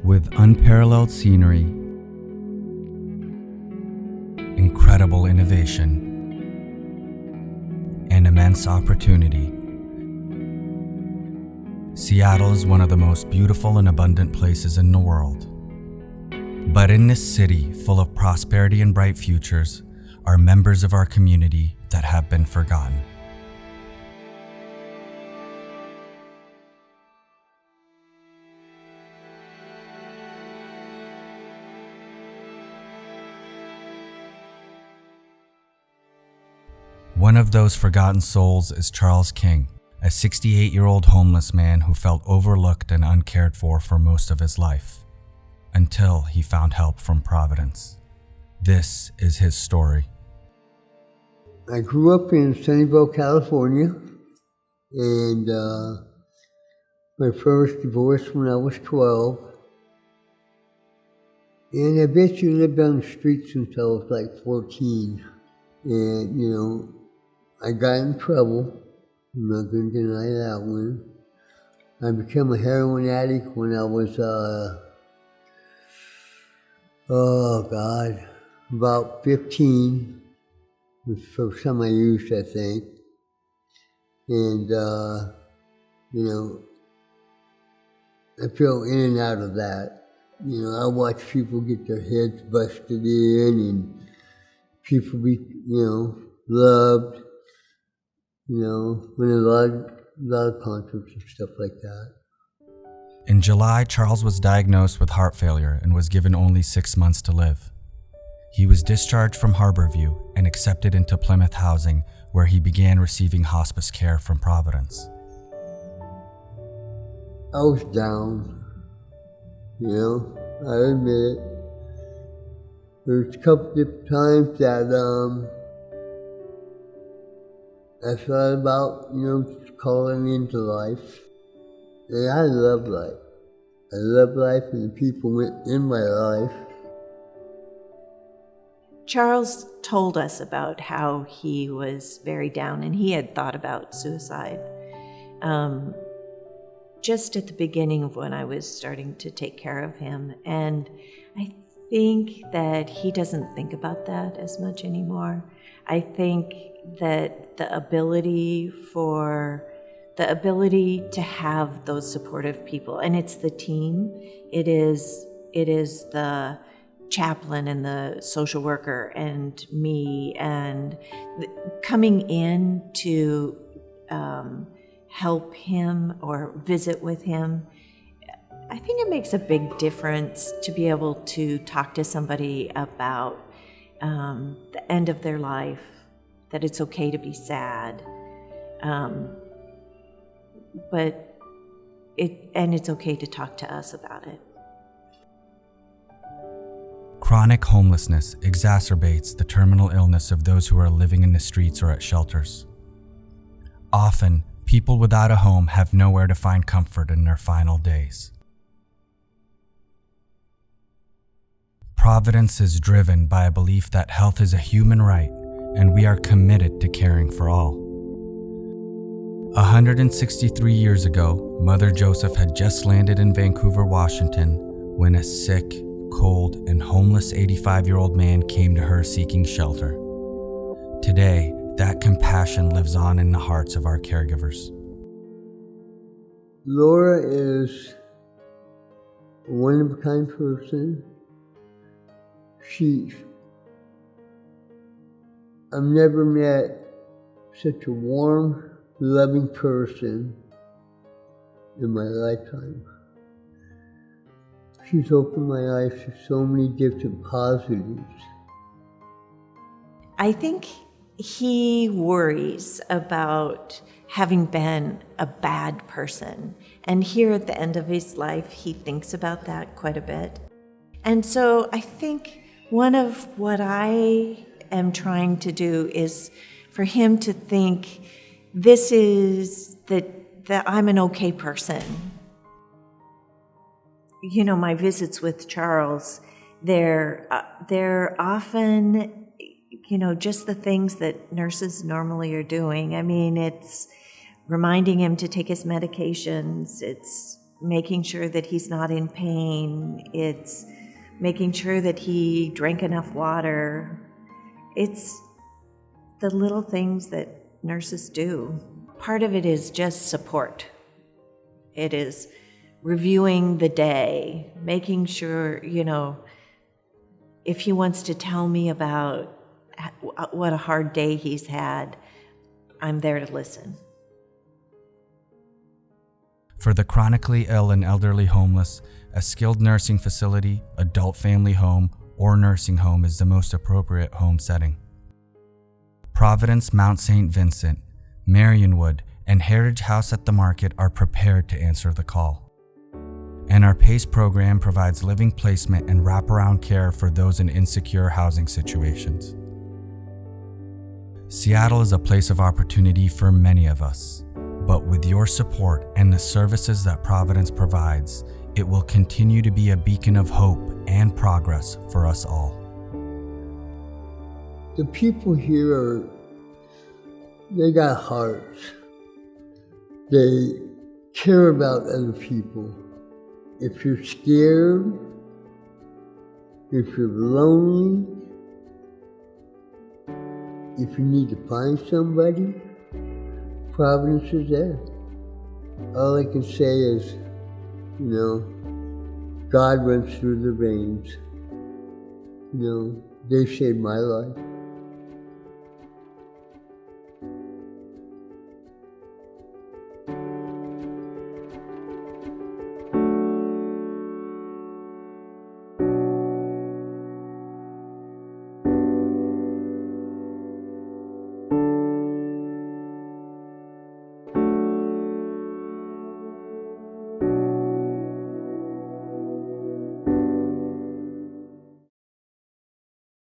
With unparalleled scenery, incredible innovation, and immense opportunity, Seattle is one of the most beautiful and abundant places in the world. But in this city full of prosperity and bright futures are members of our community that have been forgotten. One of those forgotten souls is Charles King, a 68-year-old homeless man who felt overlooked and uncared for most of his life, until he found help from Providence. This is his story. I grew up in Sunnyvale, California, and my first divorce when I was 12. And I basically lived on the streets until I was like 14. And, I got in trouble. I'm not going to deny that one. I became a heroin addict when I was, about 15. It was the first time I used, I think. And, I fell in and out of that. I watched people get their heads busted in and people be, loved. When a lot of conflicts and stuff like that. In July, Charles was diagnosed with heart failure and was given only 6 months to live. He was discharged from Harborview and accepted into Plymouth Housing, where he began receiving hospice care from Providence. I was down, I admit it. There was a couple different times that I thought about, calling into life. And I love life. I love life and the people in my life. Charles told us about how he was very down and he had thought about suicide. Just at the beginning of when I was starting to take care of him. And I think that he doesn't think about that as much anymore. I think that the ability to have those supportive people, and it's the team, it is the chaplain and the social worker and me, and coming in to help him or visit with him. I think it makes a big difference to be able to talk to somebody about the end of their life, that it's okay to be sad, but it's okay to talk to us about it. Chronic homelessness exacerbates the terminal illness of those who are living in the streets or at shelters. Often, people without a home have nowhere to find comfort in their final days. Providence is driven by a belief that health is a human right, and we are committed to caring for all. 163 years ago, Mother Joseph had just landed in Vancouver, Washington, when a sick, cold, and homeless 85-year-old man came to her seeking shelter. Today, that compassion lives on in the hearts of our caregivers. Laura is a one-of-a-kind person. I've never met such a warm, loving person in my lifetime. She's opened my eyes to so many different positives. I think he worries about having been a bad person. And here at the end of his life, he thinks about that quite a bit. And so I think one of what I am trying to do is for him to think this is that I'm an okay person. My visits with Charles, they're often, just the things that nurses normally are doing. I mean, it's reminding him to take his medications. It's making sure that he's not in pain. It's making sure that he drank enough water. It's the little things that nurses do. Part of it is just support. It is reviewing the day, making sure, if he wants to tell me about what a hard day he's had, I'm there to listen. For the chronically ill and elderly homeless, a skilled nursing facility, adult family home, or nursing home is the most appropriate home setting. Providence, Mount St. Vincent, Marionwood, and Heritage House at the Market are prepared to answer the call. And our PACE program provides living placement and wraparound care for those in insecure housing situations. Seattle is a place of opportunity for many of us, but with your support and the services that Providence provides, it will continue to be a beacon of hope and progress for us all. The people here they got hearts. They care about other people. If you're scared, if you're lonely, if you need to find somebody, Providence is there. All I can say is, God runs through the veins. They saved my life.